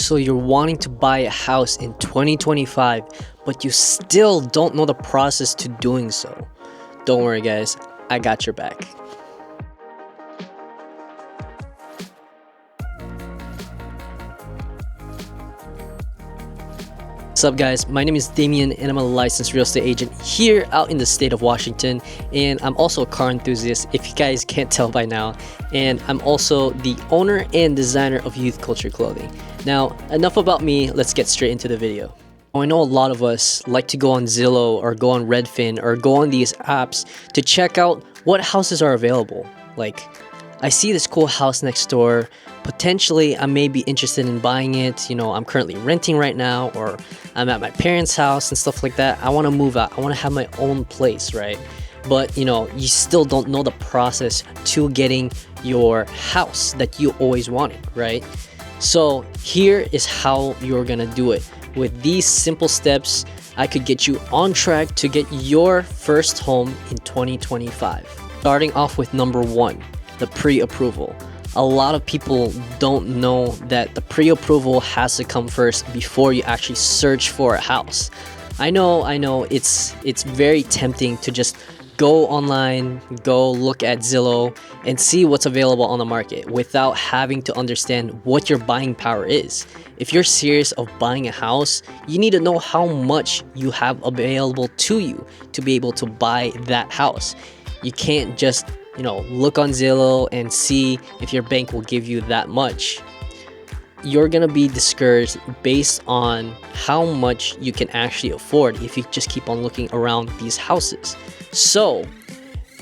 So you're wanting to buy a house in 2025, but you still don't know the process to doing so. Don't worry guys, I got your back. What's up guys, my name is Damien and I'm a licensed real estate agent here out in the state of Washington, and I'm also a car enthusiast if you guys can't tell by now, and I'm also the owner and designer of Youth Culture Clothing. Now enough about me, let's get straight into the video. I know a lot of us like to go on Zillow or go on Redfin or go on these apps to check out what houses are available. Like, I see this cool house next door, potentially I may be interested in buying it, you know, I'm currently renting right now, or I'm at my parents' house and stuff like that. I want to move out, I want to have my own place, right? But you know, you still don't know the process to getting your house that you always wanted, right? So here is how you're gonna do it. With these simple steps, I could get you on track to get your first home in 2025. Starting off with number one, the pre-approval. A lot of people don't know that the pre-approval has to come first before you actually search for a house. I know it's very tempting to just go online, go look at Zillow and see what's available on the market without having to understand what your buying power is. If you're serious of buying a house, you need to know how much you have available to you to be able to buy that house. You can't just, you know, look on Zillow and see if your bank will give you that much. You're gonna be discouraged based on how much you can actually afford if you just keep on looking around these houses. So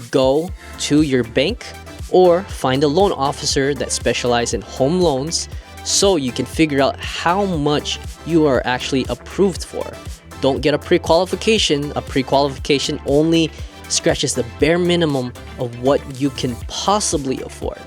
go to your bank or find a loan officer that specializes in home loans so you can figure out how much you are actually approved for. Don't get a pre-qualification. A pre-qualification only scratches the bare minimum of what you can possibly afford,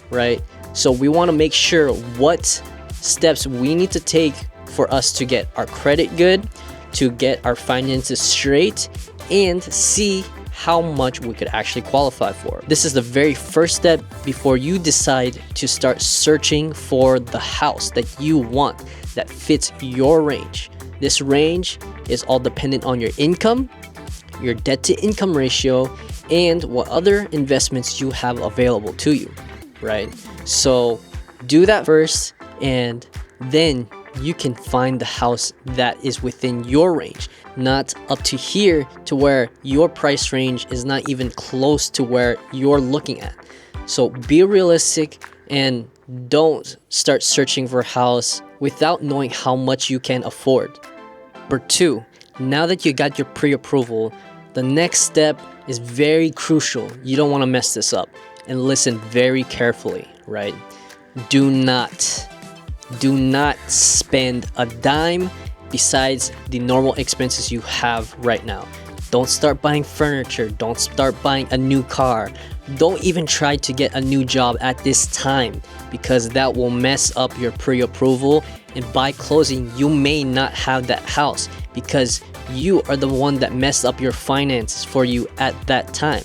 right? So we want to make sure what steps we need to take for us to get our credit good, to get our finances straight, and see how much we could actually qualify for. This is the very first step before you decide to start searching for the house that you want that fits your range. This range is all dependent on your income, your debt to income ratio, and what other investments you have available to you, right? So do that first, and then you can find the house that is within your range, not up to here to where your price range is not even close to where you're looking at. So be realistic and don't start searching for a house without knowing how much you can afford. Number two, now that you got your pre-approval, the next step is very crucial. You don't want to mess this up, and listen very carefully, right? Do not spend a dime besides the normal expenses you have right now. Don't start buying furniture. Don't start buying a new car. Don't even try to get a new job at this time, because that will mess up your pre-approval, and by closing you may not have that house because you are the one that messed up your finances for you at that time.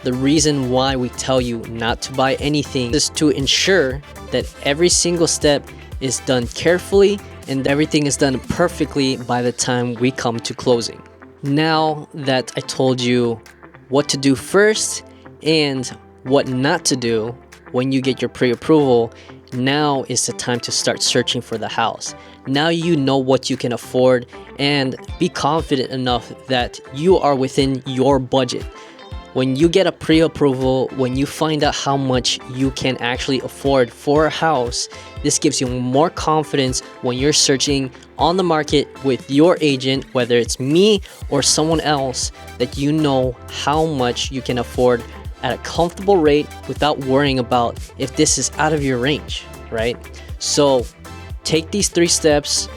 The reason why we tell you not to buy anything is to ensure that every single step is done carefully and everything is done perfectly by the time we come to closing. Now that I told you what to do first and what not to do when you get your pre-approval, now is the time to start searching for the house. Now you know what you can afford, and be confident enough that you are within your budget. When you get a pre-approval, when you find out how much you can actually afford for a house, this gives you more confidence when you're searching on the market with your agent, whether it's me or someone else, that you know how much you can afford at a comfortable rate without worrying about if this is out of your range, right? So take these 3 steps.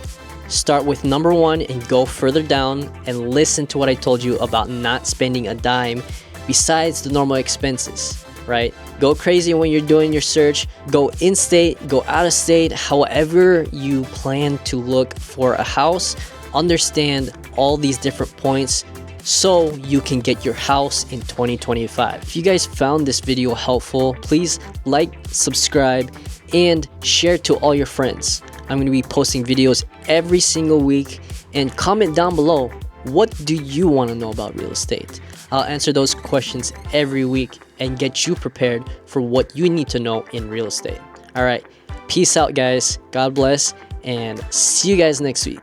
Start with number 1 and go further down, and listen to what I told you about not spending a dime besides the normal expenses, right? Go crazy when you're doing your search. Go in-state, go out-of-state, however you plan to look for a house. Understand all these different points so you can get your house in 2025. If you guys found this video helpful, please like, subscribe, and share to all your friends. I'm going to be posting videos every single week. And comment down below, what do you want to know about real estate? I'll answer those questions every week and get you prepared for what you need to know in real estate. All right, peace out, guys. God bless, and see you guys next week.